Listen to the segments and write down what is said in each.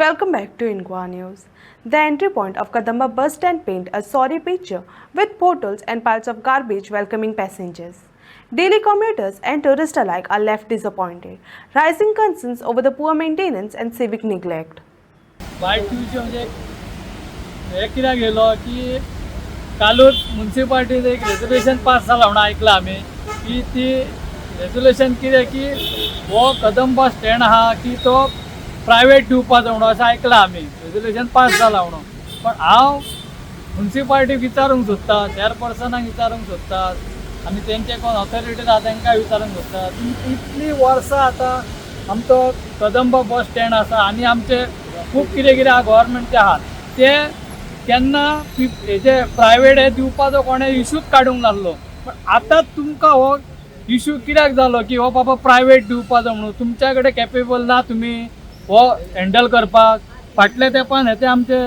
Welcome back to Inqua News. The entry point of Kadamba bus stand paint a sorry picture with portals and piles of garbage welcoming passengers. Daily commuters and tourists alike are left disappointed, rising concerns over the poor maintenance and civic neglect. वाईट ट्यूचे म्हणजे हे कित्याक गेलो की कालूच म्युन्सिपाल्टीन एक resolution pass जाला म्हणून ऐकला आम्ही की ती रेजोल्युशन कितें की हो कदम बस स्टँड आहा की तो प्रायवेट दिवपाचो म्हणून असं ऐकला आम्ही रेजोल्युशन पास जाला म्हणून. पण हांव म्युन्सिपाल्टीक विचारूंक सोदता, चेअरपर्सनाक विचारूंक सोदता आनी तेंचे कोण ऑथॉरिटीज आहा तांकां विचारूंक सोदता. इतली वर्सां आतां आमचो कदंबा बस स्टँड आसा आनी आमचे खूब कितें कितें गव्हर्मेंटचे आहात ते केन्ना हेजे प्रायवेट हे दिवपाचो कोणें इशूच काडूंक नासलो. पण आतां तुमकां हो इशू कित्याक जालो की हो बाबा प्रायवेट दिवपाचो म्हणून तुमच्या कडेन कॅपेबल ना तुमी हो हँडल करपाक. फाटल्या तेंपान हे आमचे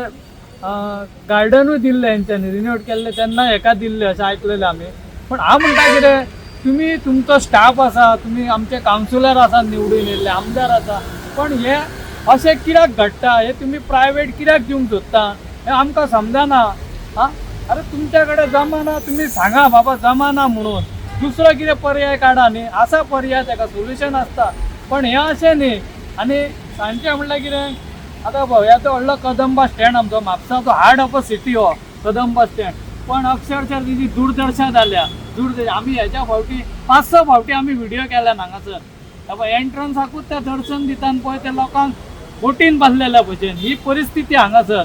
गार्डनूय दिल्ले हेंच्यांनी रिन्यूड केल्ले तेन्ना हेका दिल्ले अशें आयकलेलें आमी. पण हांव म्हणटा कितें तुमी तुमचो स्टाफ आसा, तुमी आमचे कावन्सिलर आसा निवडून येयल्ले, आमदार आसा, पण हे अशें कित्याक घडटा हे तुमी प्रायवेट कित्याक दिवंक सोदता हें आमकां समजना. अरे तुमच्या कडेन जमाना तुमी सांगा बाबा जमाना म्हणून दुसरो कितें पर्याय काडा न्ही. आसा पर्याय ताका सोल्युशन आसता. पण हें अशें न्ही. आनी सांजचें म्हणल्यार कितें आतां भोंवयाचो व्हडलो कदंबा स्टँड आमचो म्हापसाचो हार्ट ऑफ अ सिटी हो कदंबा स्टँड. पण अक्षरशः तिची दुर्दशा जाल्या. आमी हेच्या फावटी 5-6 फावटी आमी व्हिडिओ केल्या हांगासर. बाबा एंट्रन्साकूच ते दर्शन दितान पळय ते लोकांक बोटीन बांदलेल्या भशेन ही परिस्थिती हांगासर.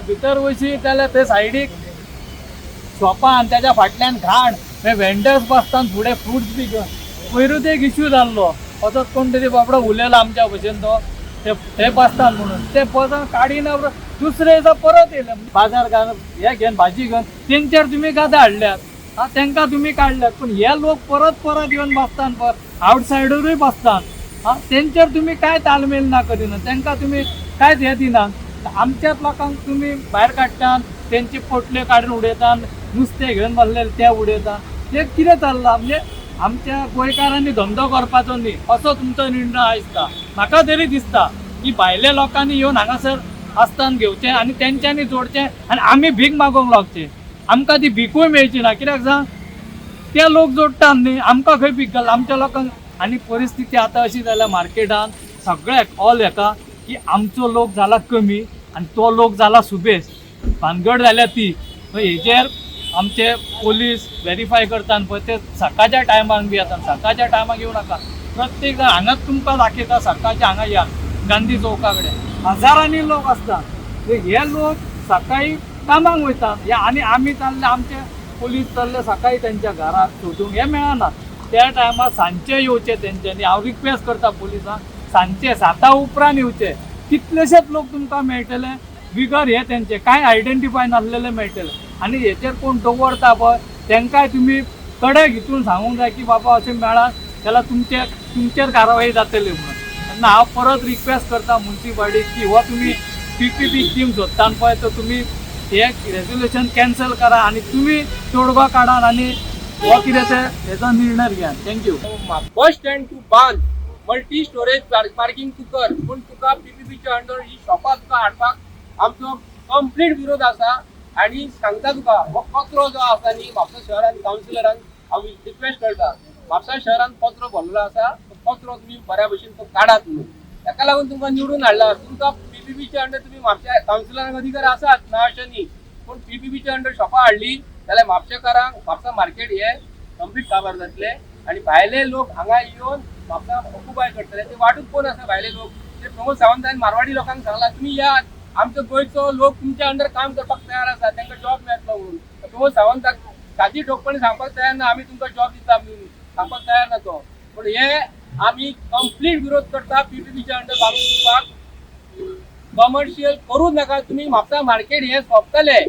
भितर वयशी जाल्यार ते सायडीक शॉपां आनी तेच्या फाटल्यान घाण हे वेंडर्स बसतात फुडें फ्रुट्स बी घेवन. पयरूच एक इश्यू जाल्लो असोच कोण तरी बाबडो उलयलो आमच्या भशेन तो ते बसतात म्हणून ते बसून काडीना दुसरे दिसा परत येयले बाजार घालून हे घेवन भाजी घेवन तेंचेर तुमी गादा हाडल्यात. तांकां तुमी काडल्यात. पण हे लोक परत येवन बसतात पळय आवटसायडरूय बसतात. तेंचेर तुमी काय तालमेल ना करिना, तांकां तुमी कांयच हें दिनात. आमच्याच लोकांक तुमी भायर काडटात, तेंची पोटल्यो काडून उडयतात, नुस्तें घेवन बसलेले ते उडयतात. हे कितें चल्लां म्हणजे आमच्या गोंयकारांनी धंदो करपाचो न्ही असो तुमचो निर्णय दिसता. म्हाका तरी दिसता की भायल्या लोकांनी येवन हांगासर आस्थान घेवचें आनी तेंच्यांनी जोडचें आनी आमी भीक मागोंक लागचें. आमकां ती भिकूय मेळची ना. कित्याक सांग ते लोक जोडटात न्ही, आमकां खंय भीक घाल आमच्या लोकांक. आनी परिस्थिती आतां अशी जाल्या मार्केटान सगळ्याक ऑल हेका की आमचो लोक जाला कमी आनी तो लोक जाला सुबेज. भानगड जाल्या ती हेजेर आमचे पोलीस व्हेरीफाय करतात पळय ते सकाळच्या टायमाक बी येतात. सकाळच्या टायमाक येवं नाका. प्रत्येक जाण हांगाच तुमकां दाखयता सकाळच्या हांगा या गांधी चौका कडेन हजारांनी लोक आसतात. हे लोक सकाळी कामाक वयतात आनी आमी चालले आमचे पोलीस चालले सकाळी त्यांच्या घरात सोदूंक हे मेळना. त्या टायमार सांजचे येवचे तेंच्यांनी. हांव रिक्वेस्ट करता पोलिसांक सांजचे 7 उपरांत येवचे. कितलेशेच लोक तुमकां मेळटले बिगर हे तेंचे कांय आयडेंटिफाय नासलेले मेळटले. आनी हेचेर कोण दवरता पळय तेंकाय तुमी कडक हितून सांगूंक जाय की बाबा अशें मेळत जाल्यार तुमचेर कारवाई जातली म्हणून. तेन्ना हांव परत रिक्वेस्ट करता म्युन्सिपाल्टीक की हो तुमी PPP स्कीम सोदतात पळय तो तुमी हे रेजोल्युशन कॅन्सल करा आनी तुमी तोडगो काडात आनी हो कितें ते हेचो निर्णय घेयात. थँक्यू. बस स्टँड टू बांद मल्टी स्टोरेज पार्किंग तू कर, पूण तुका PPPच्या अंडर ही शॉपां तुका हाडपाक आमचो कंप्लीट विरोध आसा. आनी सांगता तुका हो कचरो जो आसा न्ही म्हापसा शहरान कावन्सिलरान हांव रिक्वेस्ट करता म्हापसा शहरान कचरो भरलेलो आसा तो कचरो तुमी बऱ्या भशेन तो काडात म्हणून. ताका लागून तुमकां निवडून हाडला. तुमकां PPPच्या अंडर तुमी म्हापशा कावन्सिलरांक अधिकार आसात ना अशें न्ही. पूण PPPच्या अंडर शॉपां हाडली जाल्यार म्हापशेकारांक म्हापसा मार्केट हे कंप्लीट काबार जातले आनी भायले लोक हांगा येवन म्हापसा ऑक्युपाय करतले. ते वाटूच कोण आसा भायले लोक. ते प्रमोद सावंतान मारवाडी लोकांक सांगला तुम्ही यात आमचो गोंयचो लोक तुमच्या अंडर काम करपाक तयार आसा तांकां जॉब मेळटलो म्हणून. प्रमोद सावंताक सादी ठोकपणी सांगपाक तयार ना आमी तुमकां जॉब दिता म्हणून सांगपाक तयार ना तो. पूण हे आमी कंप्लीट विरोध करता. PPPच्या अंडर काम करपाक कमर्शियल करूच नाका. तुमी म्हापसा मार्केट हे सोंपतले.